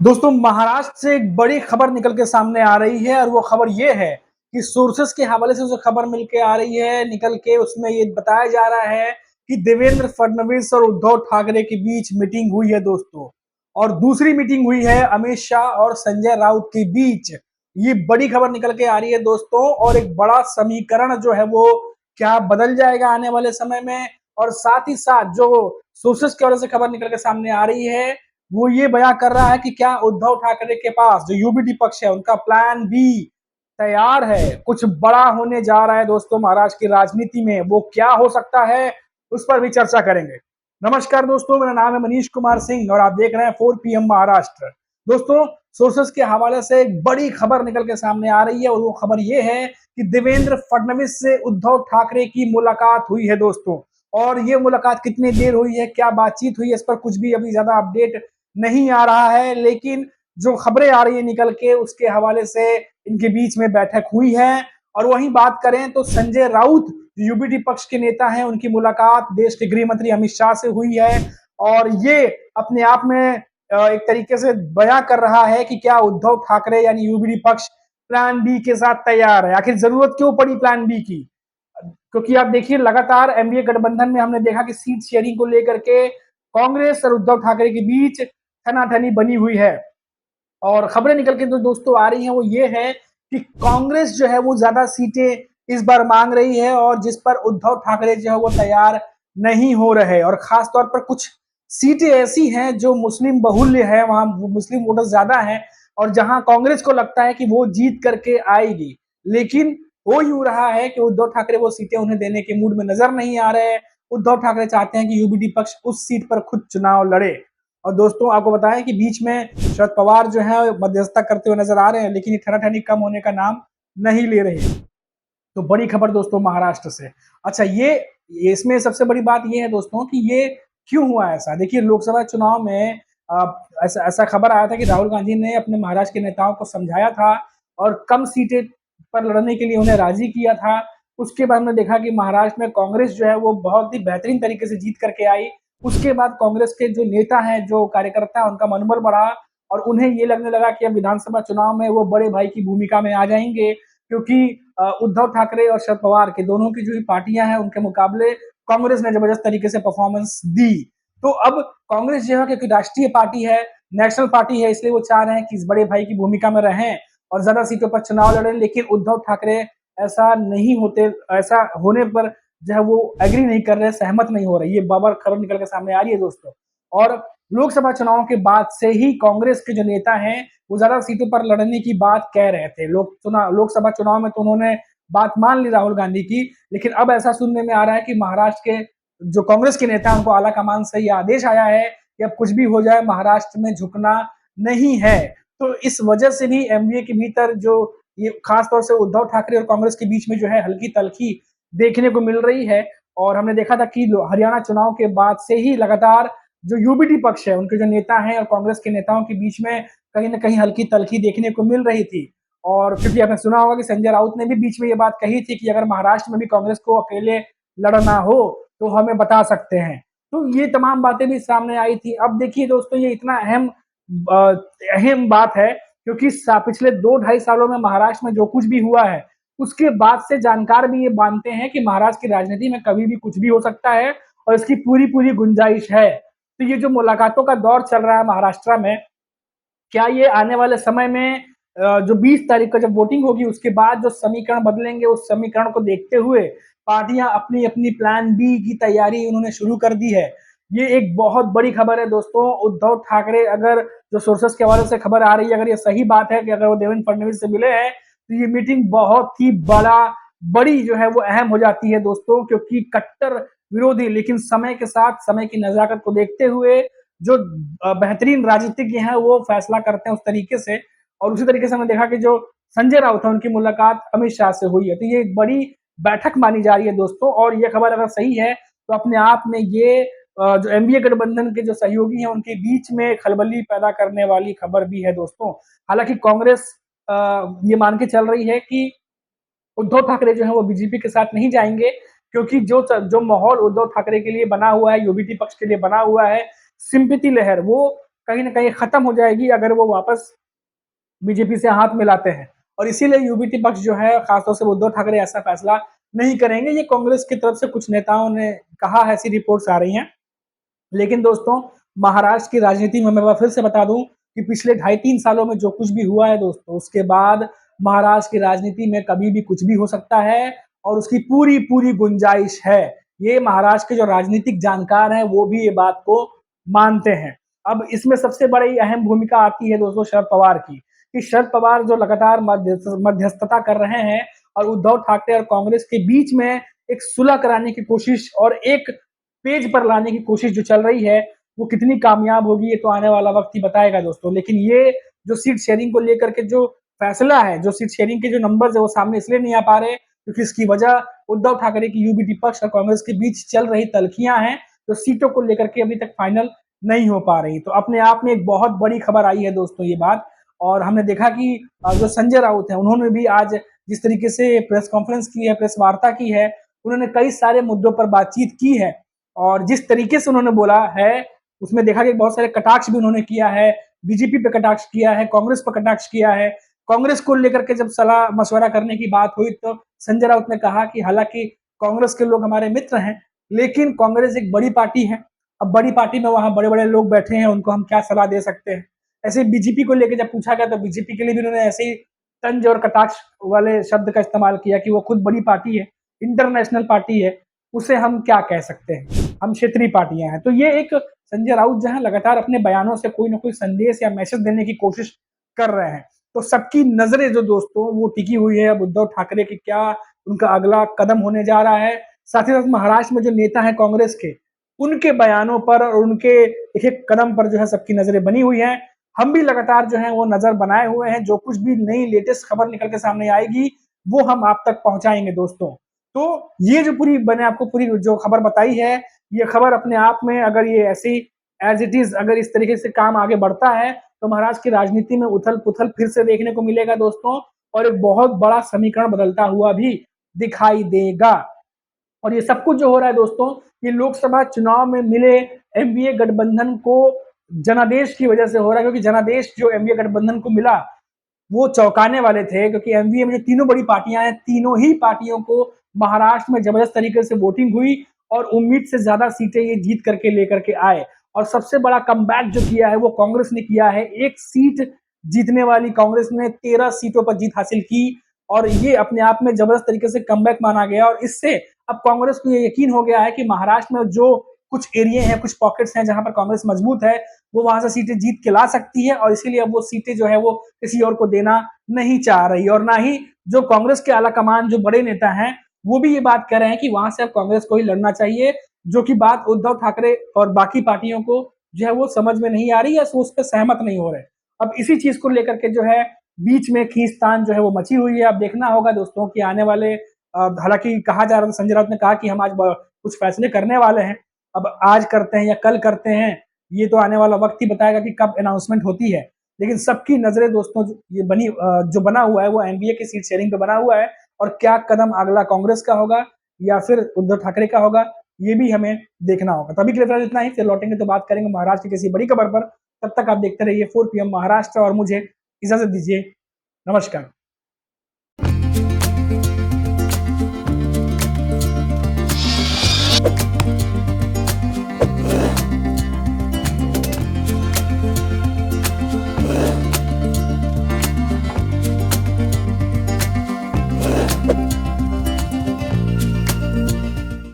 दोस्तों, महाराष्ट्र से एक बड़ी खबर निकल के सामने आ रही है और वो खबर ये है कि सोर्सेस के हवाले से जो खबर मिल के आ रही है निकल के, उसमें ये बताया जा रहा है कि देवेंद्र फडणवीस और उद्धव ठाकरे के बीच मीटिंग हुई है दोस्तों। और दूसरी मीटिंग हुई है अमित शाह और संजय राउत के बीच। ये बड़ी खबर निकल के आ रही है दोस्तों, और एक बड़ा समीकरण जो है वो क्या बदल जाएगा आने वाले समय में। और साथ ही साथ जो सोर्सेस की वजह से खबर निकल के सामने आ रही है वो ये बयां कर रहा है कि क्या उद्धव ठाकरे के पास जो यूबीटी पक्ष है उनका प्लान बी तैयार है। कुछ बड़ा होने जा रहा है दोस्तों महाराष्ट्र की राजनीति में, वो क्या हो सकता है उस पर भी चर्चा करेंगे। नमस्कार दोस्तों, मेरा नाम है मनीष कुमार सिंह और आप देख रहे हैं 4 PM महाराष्ट्र। दोस्तों, सोर्सेस के हवाले से एक बड़ी खबर निकल के सामने आ रही है और वो खबर ये है कि देवेंद्र फडणवीस से उद्धव ठाकरे की मुलाकात हुई है दोस्तों। और ये मुलाकात कितनी देर हुई है, क्या बातचीत हुई है, इस पर कुछ भी अभी ज्यादा अपडेट नहीं आ रहा है, लेकिन जो खबरें आ रही है निकल के उसके हवाले से इनके बीच में बैठक हुई है। और वहीं बात करें तो संजय राउत यूबीटी पक्ष के नेता हैं, उनकी मुलाकात देश के गृह मंत्री अमित शाह से हुई है। और ये अपने आप में एक तरीके से बयां कर रहा है कि क्या उद्धव ठाकरे यानी यूबीटी पक्ष प्लान बी के साथ तैयार है। आखिर जरूरत क्यों पड़ी प्लान बी की? क्योंकि आप देखिए, लगातार एनडीए गठबंधन में हमने देखा कि सीट शेयरिंग को लेकर के कांग्रेस और उद्धव ठाकरे के बीच ठनाठनी बनी हुई है। और खबरें निकल के जो दोस्तों आ रही हैं वो ये है कि कांग्रेस जो है वो ज्यादा सीटें इस बार मांग रही है, और जिस पर उद्धव ठाकरे जो है वो तैयार नहीं हो रहे। और खास तौर पर कुछ सीटें ऐसी हैं जो मुस्लिम बहुल्य है, वहां मुस्लिम वोटर ज्यादा हैं, और जहां कांग्रेस को लगता है कि वो जीत करके आएगी। लेकिन हो यूं रहा है कि उद्धव ठाकरे वो सीटें उन्हें देने के मूड में नजर नहीं आ रहे। उद्धव ठाकरे चाहते हैं कि यूबीटी पक्ष उस सीट पर खुद चुनाव लड़े। और दोस्तों, आपको बताएं कि बीच में शरद पवार जो है मध्यस्थता करते हुए नजर आ रहे हैं, लेकिन ये ठनाठनी कम होने का नाम नहीं ले रही। तो बड़ी खबर दोस्तों महाराष्ट्र से। अच्छा, ये इसमें सबसे बड़ी बात ये है दोस्तों कि ये क्यों हुआ ऐसा। देखिए, लोकसभा चुनाव में ऐसा ऐसा खबर आया था कि राहुल गांधी ने अपने महाराष्ट्र के नेताओं को समझाया था और कम सीटें पर लड़ने के लिए उन्हें राजी किया था। उसके बाद हमने देखा कि महाराष्ट्र में कांग्रेस जो है वो बहुत ही बेहतरीन तरीके से जीत करके आई। उसके बाद कांग्रेस के जो नेता हैं, जो कार्यकर्ता हैं, उनका मनोबल बढ़ा और उन्हें ये लगने लगा कि अब विधानसभा चुनाव में वो बड़े भाई की भूमिका में आ जाएंगे, क्योंकि उद्धव ठाकरे और शरद पवार के दोनों की जो पार्टियां हैं उनके मुकाबले कांग्रेस ने जबरदस्त तरीके से परफॉर्मेंस दी। तो अब कांग्रेस जो है, क्योंकि राष्ट्रीय पार्टी है, नेशनल पार्टी है, इसलिए वो चाह रहे हैं कि इस बड़े भाई की भूमिका में रहें और ज्यादा सीटों पर चुनाव लड़ें। लेकिन उद्धव ठाकरे ऐसा नहीं होते, ऐसा होने पर जो है वो एग्री नहीं कर रहे, सहमत नहीं हो रहे। ये बाबर खबर निकल के सामने आ रही है दोस्तों। और लोकसभा चुनाव के बाद से ही कांग्रेस के जो नेता हैं वो ज्यादा सीटों पर लड़ने की बात कह रहे थे। लोकसभा चुनाव में तो उन्होंने बात मान ली राहुल गांधी की, लेकिन अब ऐसा सुनने में आ रहा है कि महाराष्ट्र के जो कांग्रेस के नेता हैं उनको आला कमान से ये आदेश आया है कि अब कुछ भी हो जाए महाराष्ट्र में झुकना नहीं है। तो इस वजह से भी एमवीए के भीतर जो ये खासतौर से उद्धव ठाकरे और कांग्रेस के बीच में जो है हल्की तलखी देखने को मिल रही है। और हमने देखा था कि हरियाणा चुनाव के बाद से ही लगातार जो यूबीटी पक्ष है उनके जो नेता हैं और कांग्रेस के नेताओं के बीच में कहीं ना कहीं हल्की तलखी देखने को मिल रही थी। और क्योंकि आपने सुना होगा कि संजय राउत ने भी बीच में ये बात कही थी कि अगर महाराष्ट्र में भी कांग्रेस को अकेले लड़ना हो तो हमें बता सकते हैं। तो ये तमाम बातें भी सामने आई थी। अब देखिए दोस्तों, ये इतना अहम बात है क्योंकि पिछले 2-2.5 सालों में महाराष्ट्र में जो कुछ भी हुआ है उसके बाद से जानकार भी ये मानते हैं कि महाराष्ट्र की राजनीति में कभी भी कुछ भी हो सकता है और इसकी पूरी पूरी गुंजाइश है। तो ये जो मुलाकातों का दौर चल रहा है महाराष्ट्र में, क्या ये आने वाले समय में जो 20 तारीख को जब वोटिंग होगी उसके बाद जो समीकरण बदलेंगे, उस समीकरण को देखते हुए पार्टियां अपनी अपनी प्लान बी की तैयारी उन्होंने शुरू कर दी है। ये एक बहुत बड़ी खबर है दोस्तों। उद्धव ठाकरे, अगर जो सोर्सेस के हवाले से खबर आ रही है, अगर ये सही बात है कि अगर वो देवेंद्र फडणवीस से मिले हैं तो ये मीटिंग बहुत ही बड़ी जो है वो अहम हो जाती है दोस्तों, क्योंकि कट्टर विरोधी लेकिन समय के साथ समय की नजाकत को देखते हुए जो बेहतरीन राजनीतिज्ञ हैं वो फैसला करते हैं उस तरीके से। और उसी तरीके से हमने देखा कि जो संजय राउत है उनकी मुलाकात अमित शाह से हुई है। तो ये एक बड़ी बैठक मानी जा रही है दोस्तों। और ये खबर अगर सही है तो अपने आप में ये जो एनडीए गठबंधन के जो सहयोगी हैं उनके बीच में खलबली पैदा करने वाली खबर भी है दोस्तों। हालांकि कांग्रेस ये मान के चल रही है कि उद्धव ठाकरे जो है वो बीजेपी के साथ नहीं जाएंगे, क्योंकि जो माहौल उद्धव ठाकरे के लिए बना हुआ है, यूबीटी पक्ष के लिए बना हुआ है, सिंपैथी लहर वो कहीं न कहीं खत्म हो जाएगी अगर वो वापस बीजेपी से हाथ मिलाते हैं। और इसीलिए यूबीटी पक्ष जो है खासतौर से उद्धव ठाकरे ऐसा फैसला नहीं करेंगे। ये कांग्रेस की तरफ से कुछ नेताओं ने कहा है, ऐसी रिपोर्ट्स आ रही हैं। लेकिन दोस्तों, महाराष्ट्र की राजनीति में मैं फिर से बता दूं कि पिछले 2.5-3 सालों में जो कुछ भी हुआ है दोस्तों, उसके बाद महाराष्ट्र की राजनीति में कभी भी कुछ भी हो सकता है और उसकी पूरी पूरी गुंजाइश है। ये महाराष्ट्र के जो राजनीतिक जानकार हैं वो भी ये बात को मानते हैं। अब इसमें सबसे बड़ी अहम भूमिका आती है दोस्तों शरद पवार की, कि शरद पवार जो लगातार मध्यस्थता कर रहे हैं और उद्धव ठाकरे और कांग्रेस के बीच में एक सुलह कराने की कोशिश और एक पेज पर लाने की कोशिश जो चल रही है, वो कितनी कामयाब होगी ये तो आने वाला वक्त ही बताएगा दोस्तों। लेकिन ये जो सीट शेयरिंग को लेकर के जो फैसला है, जो सीट शेयरिंग के जो नंबर्स है वो सामने इसलिए नहीं आ पा रहे क्योंकि इसकी वजह उद्धव ठाकरे की यूबीटी पक्ष और कांग्रेस के बीच चल रही तल्खियां हैं, जो सीटों को लेकर के अभी तक फाइनल नहीं हो पा रही। तो अपने आप में एक बहुत बड़ी खबर आई है दोस्तों ये बात। और हमने देखा कि जो संजय राउत है उन्होंने भी आज जिस तरीके से प्रेस कॉन्फ्रेंस की है, प्रेस वार्ता की है, उन्होंने कई सारे मुद्दों पर बातचीत की है और जिस तरीके से उन्होंने बोला है उसमें देखा कि बहुत सारे कटाक्ष भी उन्होंने किया है, बीजेपी पे कटाक्ष किया है, कांग्रेस पर कटाक्ष किया है। कांग्रेस को लेकर के जब सलाह मशवरा करने की बात हुई तो संजय राउत ने कहा कि हालांकि कांग्रेस के लोग हमारे मित्र हैं, लेकिन कांग्रेस एक बड़ी पार्टी है। अब बड़ी पार्टी में वहां बड़े बड़े लोग बैठे हैं, उनको हम क्या सलाह दे सकते हैं। ऐसे बीजेपी को लेकर जब पूछा गया तो बीजेपी के लिए भी उन्होंने ऐसे ही तंज और कटाक्ष वाले शब्द का इस्तेमाल किया कि वो खुद बड़ी पार्टी है, इंटरनेशनल पार्टी है, उसे हम क्या कह सकते हैं, हम क्षेत्रीय पार्टियां हैं। तो ये एक संजय राउत जो है लगातार अपने बयानों से कोई ना कोई संदेश या मैसेज देने की कोशिश कर रहे हैं। तो सबकी नजरें जो दोस्तों वो टिकी हुई है अब उद्धव ठाकरे की क्या उनका अगला कदम होने जा रहा है। साथ ही साथ महाराष्ट्र में जो नेता है कांग्रेस के, उनके बयानों पर और उनके एक एक कदम पर जो है सबकी नजरें बनी हुई हैं। हम भी लगातार जो है वो नजर बनाए हुए हैं, जो कुछ भी नई लेटेस्ट खबर निकल के सामने आएगी वो हम आप तक पहुंचाएंगे दोस्तों। तो ये जो पूरी मैंने आपको पूरी जो खबर बताई है, ये खबर अपने आप में अगर ये ऐसी एज इट इज अगर इस तरीके से काम आगे बढ़ता है तो महाराष्ट्र की राजनीति में उथल पुथल फिर से देखने को मिलेगा दोस्तों और एक बहुत बड़ा समीकरण बदलता हुआ भी दिखाई देगा। और ये सब कुछ जो हो रहा है दोस्तों, ये लोकसभा चुनाव में मिले एमवीए गठबंधन को जनादेश की वजह से हो रहा है, क्योंकि जनादेश जो एमवीए गठबंधन को मिला वो चौंकाने वाले थे, क्योंकि एमवीए में जो तीनों बड़ी पार्टियां हैं, तीनों ही पार्टियों को महाराष्ट्र में जबरदस्त तरीके से वोटिंग हुई और उम्मीद से ज्यादा सीटें ये जीत करके लेकर के आए। और सबसे बड़ा कमबैक जो किया है वो कांग्रेस ने किया है। एक सीट जीतने वाली कांग्रेस ने 13 सीटों पर जीत हासिल की और ये अपने आप में जबरदस्त तरीके से कमबैक माना गया। और इससे अब कांग्रेस को ये यकीन हो गया है कि महाराष्ट्र में जो कुछ एरिया हैं, कुछ पॉकेट्स हैं जहां पर कांग्रेस मजबूत है, वो वहां से सीटें जीत के ला सकती है और इसीलिए अब वो सीटें जो है वो किसी और को देना नहीं चाह रही। और ना ही जो कांग्रेस के आला कमान जो बड़े नेता हैं वो भी ये बात कह रहे हैं कि वहां से अब कांग्रेस को ही लड़ना चाहिए, जो कि बात उद्धव ठाकरे और बाकी पार्टियों को जो है वो समझ में नहीं आ रही या उस पर सहमत नहीं हो रहे। अब इसी चीज को लेकर के जो है बीच में खींचतान जो है वो मची हुई है। अब देखना होगा दोस्तों कि आने वाले हालांकि कहा जा रहा था, संजय राउत ने कहा कि हम आज कुछ फैसले करने वाले हैं, अब आज करते हैं या कल करते हैं ये तो आने वाला वक्त ही बताएगा कि कब अनाउंसमेंट होती है। लेकिन सबकी नजरें दोस्तों ये जो बना हुआ है वो एनडीए की सीट शेयरिंग पे बना हुआ है और क्या कदम अगला कांग्रेस का होगा या फिर उद्धव ठाकरे का होगा ये भी हमें देखना होगा। तभी के लिए इतना ही, फिर लौटेंगे तो बात करेंगे महाराष्ट्र की किसी बड़ी खबर पर। तब तक आप देखते रहिए 4 PM महाराष्ट्र और मुझे इजाजत दीजिए। नमस्कार।